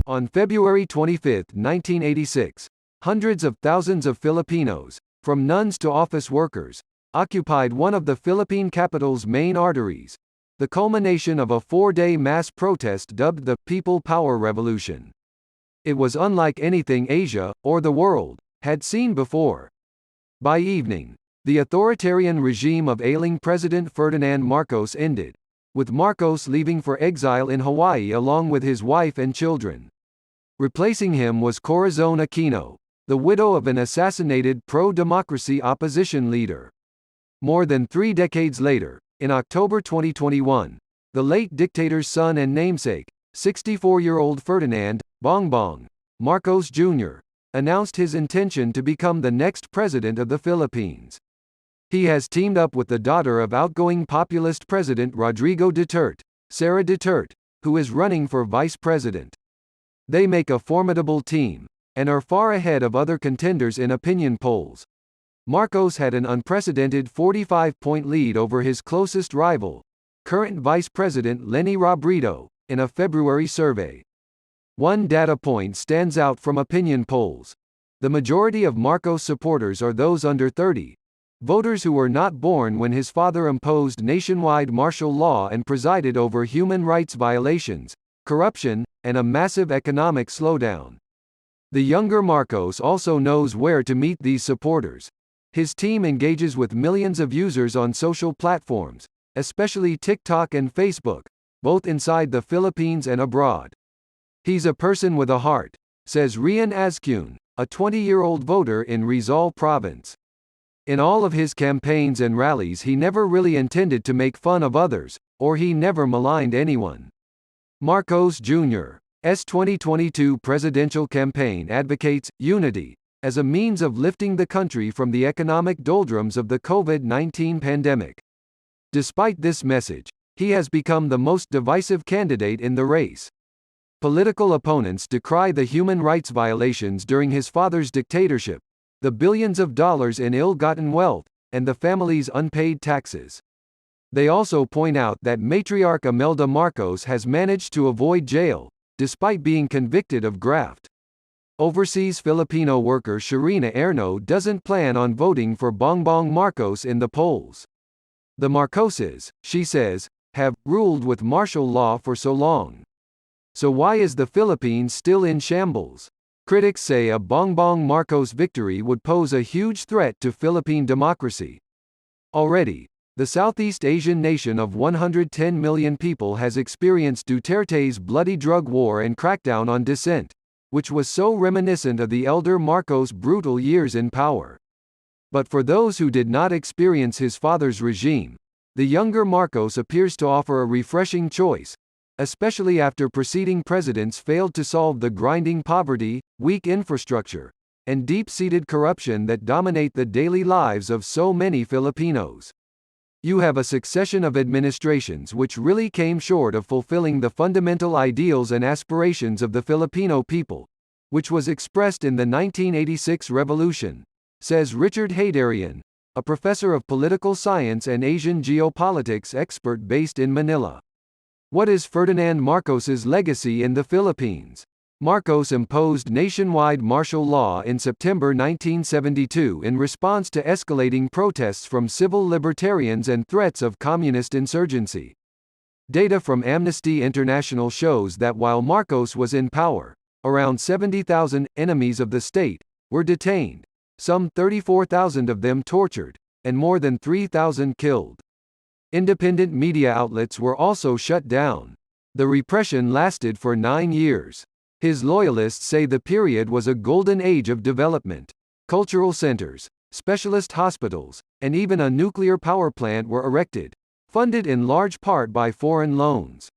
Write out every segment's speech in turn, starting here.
On February 25, 1986, hundreds of thousands of Filipinos, from nuns to office workers, occupied one of the Philippine capital's main arteries, the culmination of a four-day mass protest dubbed the People Power Revolution. It was unlike anything Asia, or the world, had seen before. By evening, the authoritarian regime of ailing President Ferdinand Marcos ended, with Marcos leaving for exile in Hawaii along with his wife and children. Replacing him was Corazon Aquino, the widow of an assassinated pro-democracy opposition leader. More than 3 decades later, in October 2021, the late dictator's son and namesake, 64-year-old Ferdinand Bongbong Marcos Jr., announced his intention to become the next president of the Philippines. He has teamed up with the daughter of outgoing populist President Rodrigo Duterte, Sara Duterte, who is running for vice president. They make a formidable team, and are far ahead of other contenders in opinion polls. Marcos had an unprecedented 45-point lead over his closest rival, current Vice President Leni Robredo, in a February survey. One data point stands out from opinion polls. The majority of Marcos supporters are those under 30, voters who were not born when his father imposed nationwide martial law and presided over human rights violations, corruption, and a massive economic slowdown. The younger Marcos also knows where to meet these supporters. His team engages with millions of users on social platforms, especially TikTok and Facebook, both inside the Philippines and abroad. He's a person with a heart, says Rian Azcun, a 20-year-old voter in Rizal Province. In all of his campaigns and rallies he never really intended to make fun of others, or he never maligned anyone. Marcos Jr.'s 2022 presidential campaign advocates unity as a means of lifting the country from the economic doldrums of the COVID-19 pandemic. Despite this message, he has become the most divisive candidate in the race. Political opponents decry the human rights violations during his father's dictatorship, the billions of dollars in ill-gotten wealth, and the family's unpaid taxes. They also point out that matriarch Imelda Marcos has managed to avoid jail, despite being convicted of graft. Overseas Filipino worker Sharina Erno doesn't plan on voting for Bongbong Marcos in the polls. The Marcoses, she says, have ruled with martial law for so long. So why is the Philippines still in shambles? Critics say a Bongbong Marcos victory would pose a huge threat to Philippine democracy. Already, the Southeast Asian nation of 110 million people has experienced Duterte's bloody drug war and crackdown on dissent, which was so reminiscent of the elder Marcos' brutal years in power. But for those who did not experience his father's regime, the younger Marcos appears to offer a refreshing choice, especially after preceding presidents failed to solve the grinding poverty, weak infrastructure, and deep-seated corruption that dominate the daily lives of so many Filipinos. You have a succession of administrations which really came short of fulfilling the fundamental ideals and aspirations of the Filipino people, which was expressed in the 1986 revolution, says Richard Haydarian, a professor of political science and Asian geopolitics expert based in Manila. What is Ferdinand Marcos's legacy in the Philippines? Marcos imposed nationwide martial law in September 1972 in response to escalating protests from civil libertarians and threats of communist insurgency. Data from Amnesty International shows that while Marcos was in power, around 70,000 enemies of the state were detained, some 34,000 of them tortured, and more than 3,000 killed. Independent media outlets were also shut down. The repression lasted for 9 years. His loyalists say the period was a golden age of development. Cultural centers, specialist hospitals, and even a nuclear power plant were erected, funded in large part by foreign loans.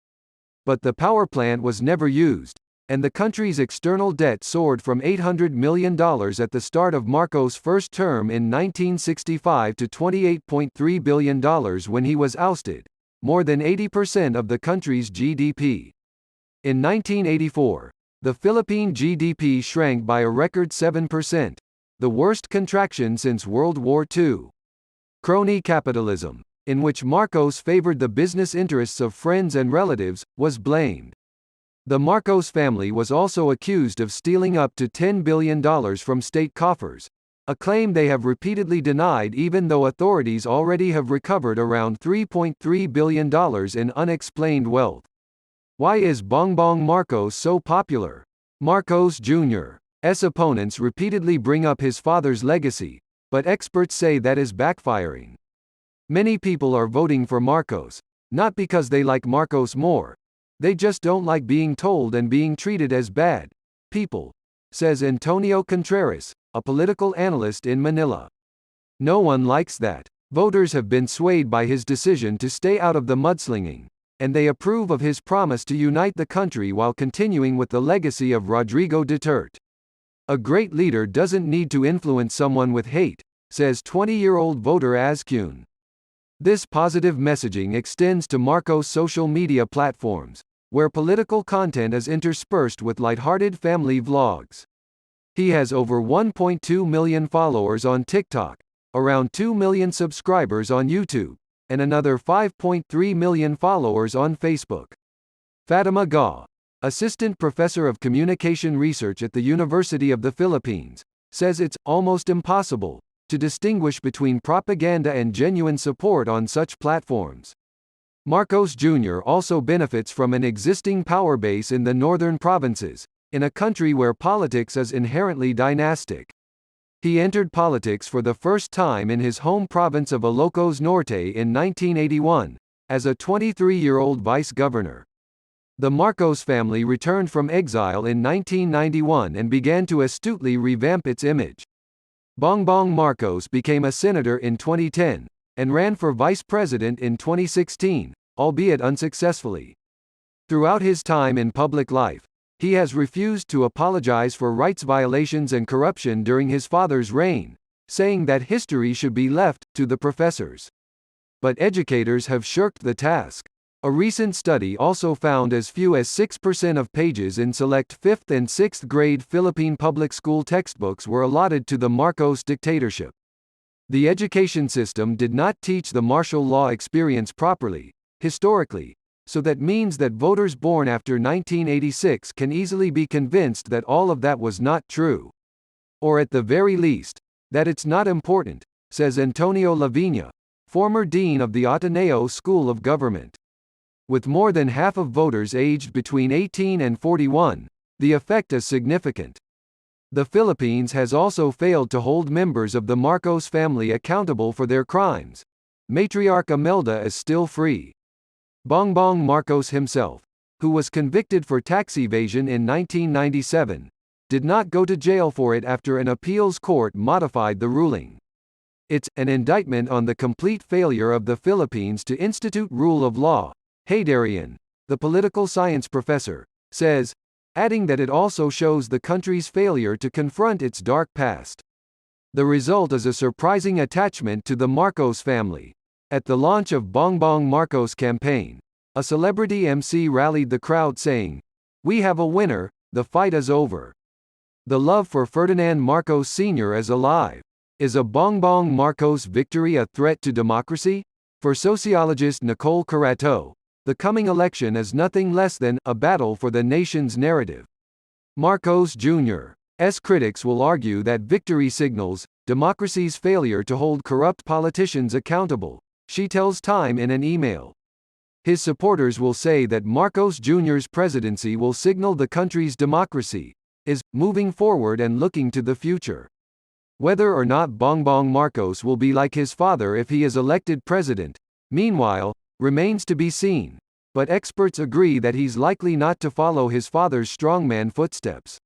But the power plant was never used, and the country's external debt soared from $800 million at the start of Marcos' first term in 1965 to $28.3 billion when he was ousted, more than 80% of the country's GDP. In 1984, the Philippine GDP shrank by a record 7%, the worst contraction since World War II. Crony capitalism, in which Marcos favored the business interests of friends and relatives, was blamed. The Marcos family was also accused of stealing up to $10 billion from state coffers, a claim they have repeatedly denied even though authorities already have recovered around $3.3 billion in unexplained wealth. Why is Bongbong Marcos so popular? Marcos Jr.'s opponents repeatedly bring up his father's legacy, but experts say that is backfiring. Many people are voting for Marcos, not because they like Marcos more. They just don't like being told and being treated as bad people, says Antonio Contreras, a political analyst in Manila. No one likes that. Voters have been swayed by his decision to stay out of the mudslinging, and they approve of his promise to unite the country while continuing with the legacy of Rodrigo Duterte. A great leader doesn't need to influence someone with hate, says 20-year-old voter Azcune. This positive messaging extends to Marcos' social media platforms, where political content is interspersed with lighthearted family vlogs. He has over 1.2 million followers on TikTok, around 2 million subscribers on YouTube, and another 5.3 million followers on Facebook. Fatima Gaw, assistant professor of communication research at the University of the Philippines, says it's almost impossible to distinguish between propaganda and genuine support on such platforms. Marcos Jr. also benefits from an existing power base in the northern provinces, in a country where politics is inherently dynastic. He entered politics for the first time in his home province of Ilocos Norte in 1981, as a 23-year-old vice-governor. The Marcos family returned from exile in 1991 and began to astutely revamp its image. Bongbong Marcos became a senator in 2010, and ran for vice president in 2016, albeit unsuccessfully. Throughout his time in public life, he has refused to apologize for rights violations and corruption during his father's reign, saying that history should be left to the professors. But educators have shirked the task. A recent study also found as few as 6% of pages in select 5th and 6th grade Philippine public school textbooks were allotted to the Marcos dictatorship. The education system did not teach the martial law experience properly, historically, so that means that voters born after 1986 can easily be convinced that all of that was not true. Or at the very least, that it's not important, says Antonio Lavina, former dean of the Ateneo School of Government. With more than half of voters aged between 18 and 41, the effect is significant. The Philippines has also failed to hold members of the Marcos family accountable for their crimes. Matriarch Imelda is still free. Bongbong Marcos himself, who was convicted for tax evasion in 1997, did not go to jail for it after an appeals court modified the ruling. It's an indictment on the complete failure of the Philippines to institute rule of law, Haydarian, the political science professor, says, adding that it also shows the country's failure to confront its dark past. The result is a surprising attachment to the Marcos family. At the launch of Bongbong Marcos' campaign, a celebrity MC rallied the crowd saying, "We have a winner, the fight is over." The love for Ferdinand Marcos Sr. is alive. Is a Bongbong Marcos victory a threat to democracy? For sociologist Nicole Carato, the coming election is nothing less than a battle for the nation's narrative. Marcos Jr.'s critics will argue that victory signals democracy's failure to hold corrupt politicians accountable, she tells Time in an email. His supporters will say that Marcos Jr.'s presidency will signal the country's democracy is moving forward and looking to the future. Whether or not Bongbong Marcos will be like his father if he is elected president, meanwhile, remains to be seen, but experts agree that he's likely not to follow his father's strongman footsteps.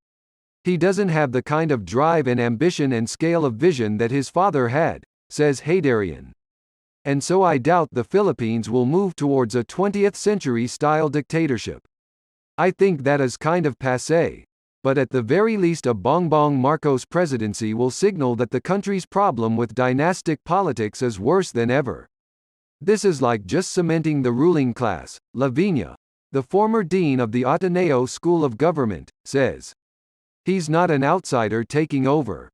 He doesn't have the kind of drive and ambition and scale of vision that his father had, says Haydarian. And so I doubt the Philippines will move towards a 20th century style dictatorship. I think that is kind of passé. But at the very least a Bongbong Marcos presidency will signal that the country's problem with dynastic politics is worse than ever. This is like just cementing the ruling class, Lavina, the former dean of the Ateneo School of Government, says. He's not an outsider taking over.